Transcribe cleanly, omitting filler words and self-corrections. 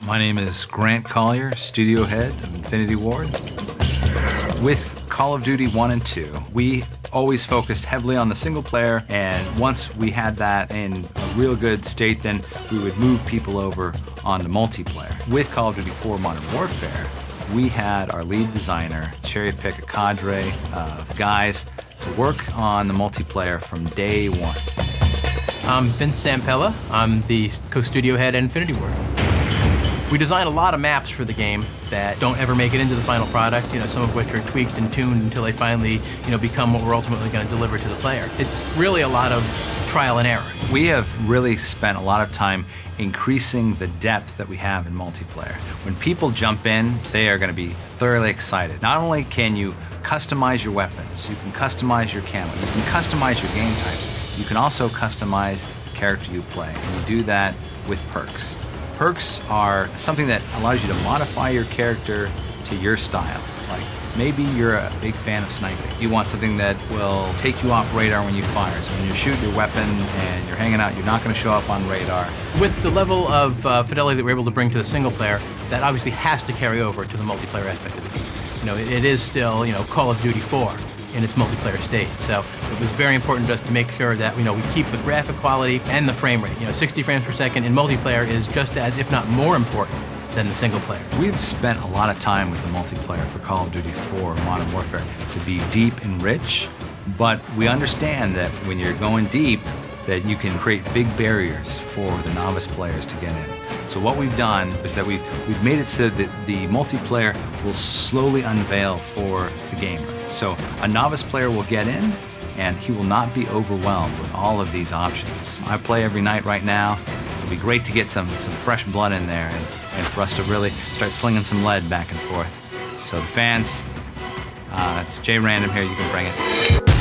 My name is Grant Collier, studio head of Infinity Ward. With Call of Duty 1 and 2, we always focused heavily on the single player, and once we had that in a real good state, then we would move people over on the multiplayer. With Call of Duty 4 Modern Warfare, we had our lead designer cherry pick a cadre of guys to work on the multiplayer from day one. I'm Vince Sampella. I'm the co-studio head at Infinity Ward. We design a lot of maps for the game that don't ever make it into the final product, some of which are tweaked and tuned until they finally, become what we're ultimately going to deliver to the player. It's really a lot of trial and error. We have really spent a lot of time increasing the depth that we have in multiplayer. When people jump in, they are going to be thoroughly excited. Not only can you customize your weapons, you can customize your camo, you can customize your game types, you can also customize the character you play, and you do that with perks. Perks are something that allows you to modify your character to your style. Like maybe you're a big fan of sniping. You want something that will take you off radar when you fire. So when you shoot your weapon and you're hanging out, you're not going to show up on radar. With the level of fidelity that we're able to bring to the single player, that obviously has to carry over to the multiplayer aspect of the game. It is still, Call of Duty 4 in its multiplayer state. So it was very important to us to make sure that we keep the graphic quality and the frame rate. 60 frames per second in multiplayer is just as, if not more important than the single player. We've spent a lot of time with the multiplayer for Call of Duty 4 Modern Warfare to be deep and rich, but we understand that when you're going deep, that you can create big barriers for the novice players to get in. So what we've done is that we've made it so that the multiplayer will slowly unveil for the gamer. So a novice player will get in, and he will not be overwhelmed with all of these options. I play every night right now. It'll be great to get some fresh blood in there and for us to really start slinging some lead back and forth. So the fans, it's Jay Random here, you can bring it.